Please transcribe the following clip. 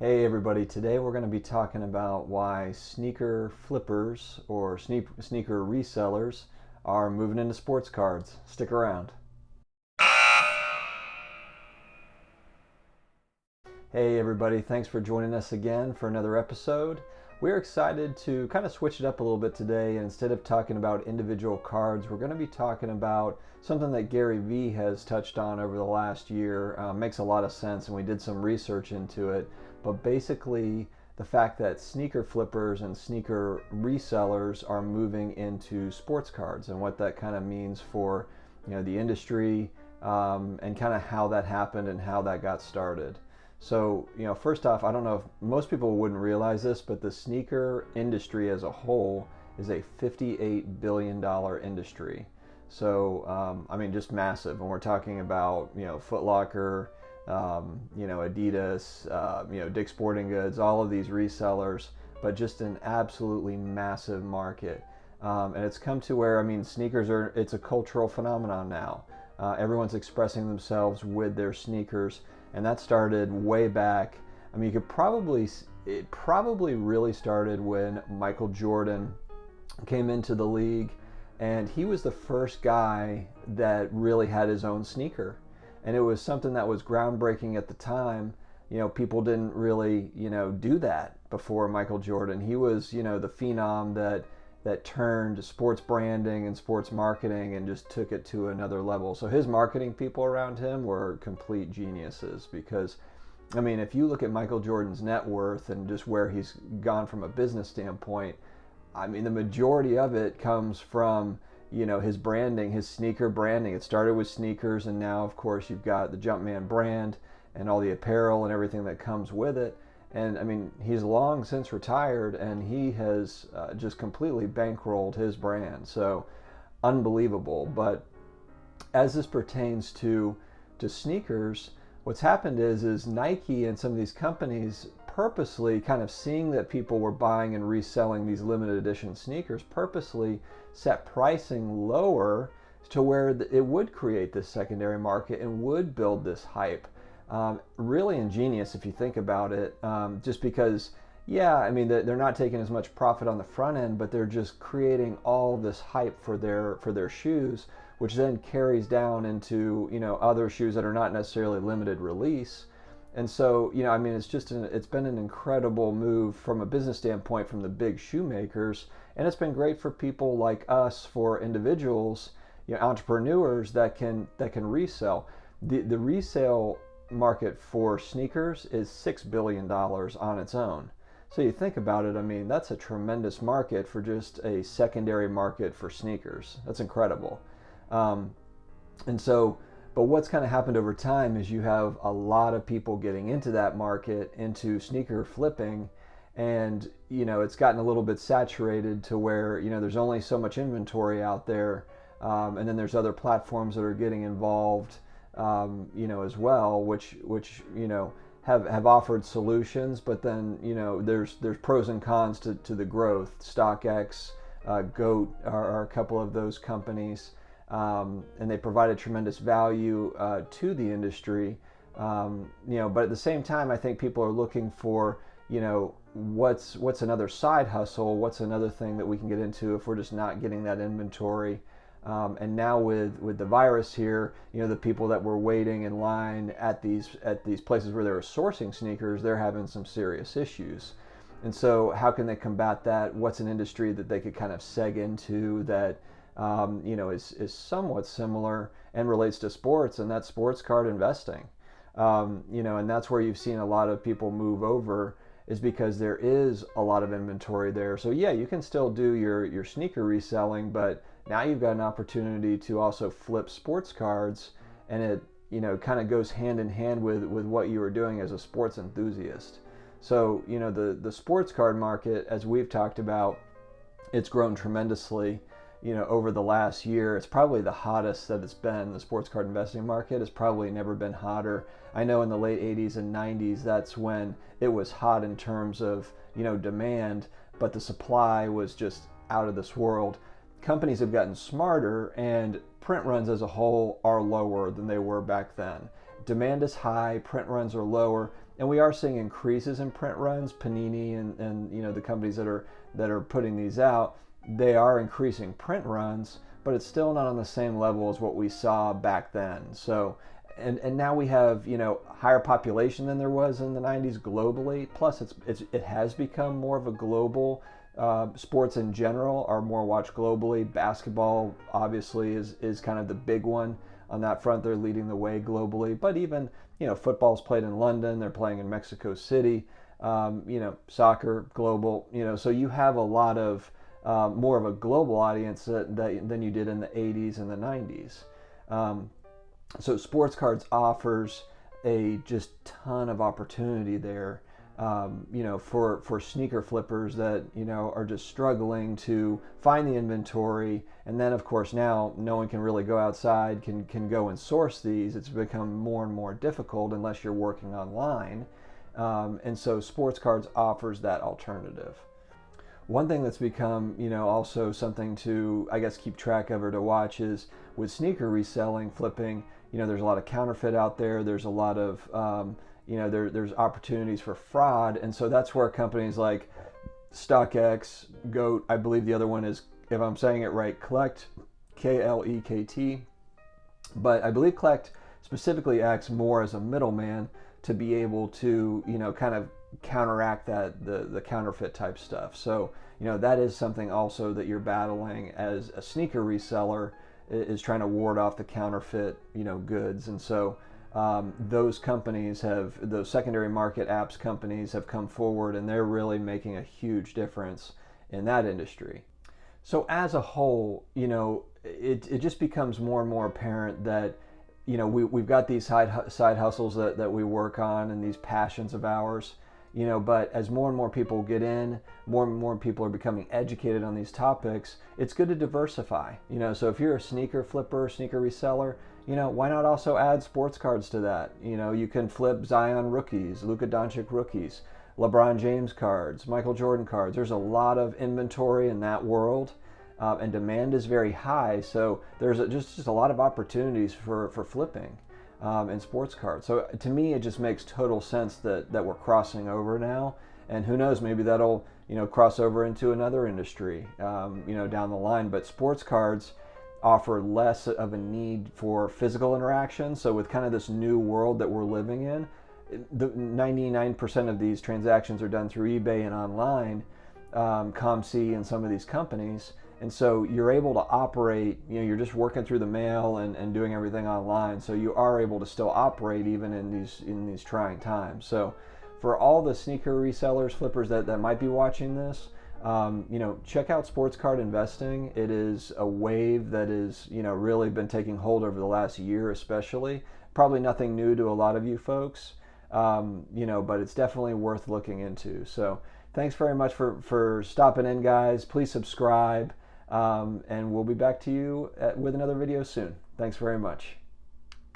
Hey everybody, today we're going to be talking about why sneaker flippers or sneaker resellers are moving into sports cards. Stick around. Hey everybody, thanks for joining us again for another episode. We're excited to kind of switch it up a little bit today, and instead of talking about individual cards, we're going to be talking about something that Gary Vee has touched on over the last year. Makes a lot of sense, and we did some research into it. But basically, the fact that sneaker flippers and sneaker resellers are moving into sports cards, and what that kind of means for the industry, and kind of how that happened and how that got started. So, first off, I don't know if most people wouldn't realize this, but the sneaker industry as a whole is a $58 billion industry. So, just massive. And we're talking about, Foot Locker, Adidas, Dick's Sporting Goods, all of these resellers, but just an absolutely massive market. And it's come to where, sneakers it's a cultural phenomenon now. Everyone's expressing themselves with their sneakers. And that started way back. It probably really started when Michael Jordan came into the league, and he was the first guy that really had his own sneaker. And it was something that was groundbreaking at the time. People didn't really, do that before Michael Jordan. He was, the phenom that turned sports branding and sports marketing and just took it to another level. So his marketing people around him were complete geniuses, because if you look at Michael Jordan's net worth and just where he's gone from a business standpoint, the majority of it comes from his branding, his sneaker branding. It started with sneakers, and now of course you've got the Jumpman brand and all the apparel and everything that comes with it. And he's long since retired, and he has just completely bankrolled his brand. So unbelievable. But as this pertains to sneakers, what's happened is Nike and some of these companies purposely, kind of seeing that people were buying and reselling these limited edition sneakers, purposely set pricing lower to where it would create this secondary market and would build this hype. Really ingenious if you think about it, just because, they're not taking as much profit on the front end, but they're just creating all this hype for their shoes, which then carries down into other shoes that are not necessarily limited release. And so it's been an incredible move from a business standpoint from the big shoemakers, and it's been great for people like us, for individuals, entrepreneurs that can resell. The resale market for sneakers is $6 billion on its own. So you think about it, that's a tremendous market for just a secondary market for sneakers. That's incredible. But what's kind of happened over time is you have a lot of people getting into that market, into sneaker flipping, and it's gotten a little bit saturated to where there's only so much inventory out there, and then there's other platforms that are getting involved, as well, which have offered solutions, but then there's pros and cons to the growth. StockX, Goat are a couple of those companies, and they provided tremendous value to the industry. But at the same time, I think people are looking for what's another side hustle, what's another thing that we can get into if we're just not getting that inventory. And now with the virus here, the people that were waiting in line at these places where they were sourcing sneakers, they're having some serious issues. And so how can they combat that? What's an industry that they could kind of seg into that is somewhat similar and relates to sports, and that's sports card investing. And that's where you've seen a lot of people move over, is because there is a lot of inventory there. So yeah, you can still do your sneaker reselling, but now you've got an opportunity to also flip sports cards, and it kind of goes hand in hand with what you were doing as a sports enthusiast. So the sports card market, as we've talked about, it's grown tremendously over the last year. It's probably the hottest that it's been. The sports card investing market has probably never been hotter. I know in the late 80s and 90s, that's when it was hot in terms of demand, but the supply was just out of this world. Companies have gotten smarter, and print runs as a whole are lower than they were back then. Demand is high, print runs are lower, and we are seeing increases in print runs. Panini and you know, the companies that are putting these out, they are increasing print runs, but it's still not on the same level as what we saw back then. So, and now we have, you know, higher population than there was in the 90s globally. Plus, it has become more of a global. Sports in general are more watched globally. Basketball obviously is kind of the big one on that front. They're leading the way globally. But even, you know, football's played in London. They're playing in Mexico City. You know, soccer, global. You know, so you have a lot of more of a global audience than you did in the 80s and the 90s. So Sportcards offers a just ton of opportunity there, you know, for sneaker flippers that, you know, are just struggling to find the inventory. And then, of course, now no one can really go outside, can go and source these. It's become more and more difficult unless you're working online. And so Sportcards offers that alternative. One thing that's become, you know, also something to, I guess, keep track of or to watch is with sneaker reselling, flipping, you know, there's a lot of counterfeit out there. There's a lot of, you know, there's opportunities for fraud. And so that's where companies like StockX, GOAT, I believe the other one is, if I'm saying it right, Collect, K-L-E-K-T. But I believe Collect specifically acts more as a middleman to be able to, you know, kind of counteract that the counterfeit type stuff. So, you know, that is something also that you're battling as a sneaker reseller, is trying to ward off the counterfeit, you know, goods. And so those companies those secondary market apps companies have come forward, and they're really making a huge difference in that industry. So as a whole, you know, it just becomes more and more apparent that, you know, we've got these side hustles that we work on and these passions of ours, you know, but as more and more people get in, more and more people are becoming educated on these topics, it's good to diversify, you know. So if you're a sneaker flipper, sneaker reseller, you know, why not also add sports cards to that? You know, you can flip Zion rookies, Luka Doncic rookies, LeBron James cards, Michael Jordan cards. There's a lot of inventory in that world, and demand is very high. So there's just a lot of opportunities for flipping. And sports cards. So to me, it just makes total sense that we're crossing over now, and who knows, maybe that'll, you know, cross over into another industry, you know, down the line. But sports cards offer less of a need for physical interaction. So with kind of this new world that we're living in, the 99% of these transactions are done through eBay and online, ComC and some of these companies. And so you're able to operate, you know, you're just working through the mail and doing everything online. So you are able to still operate even in these trying times. So for all the sneaker resellers, flippers that might be watching this, you know, check out sports card investing. It is a wave that is, you know, really been taking hold over the last year, especially. Probably nothing new to a lot of you folks, you know, but it's definitely worth looking into. So thanks very much for stopping in, guys. Please subscribe. And we'll be back to you with another video soon. Thanks very much.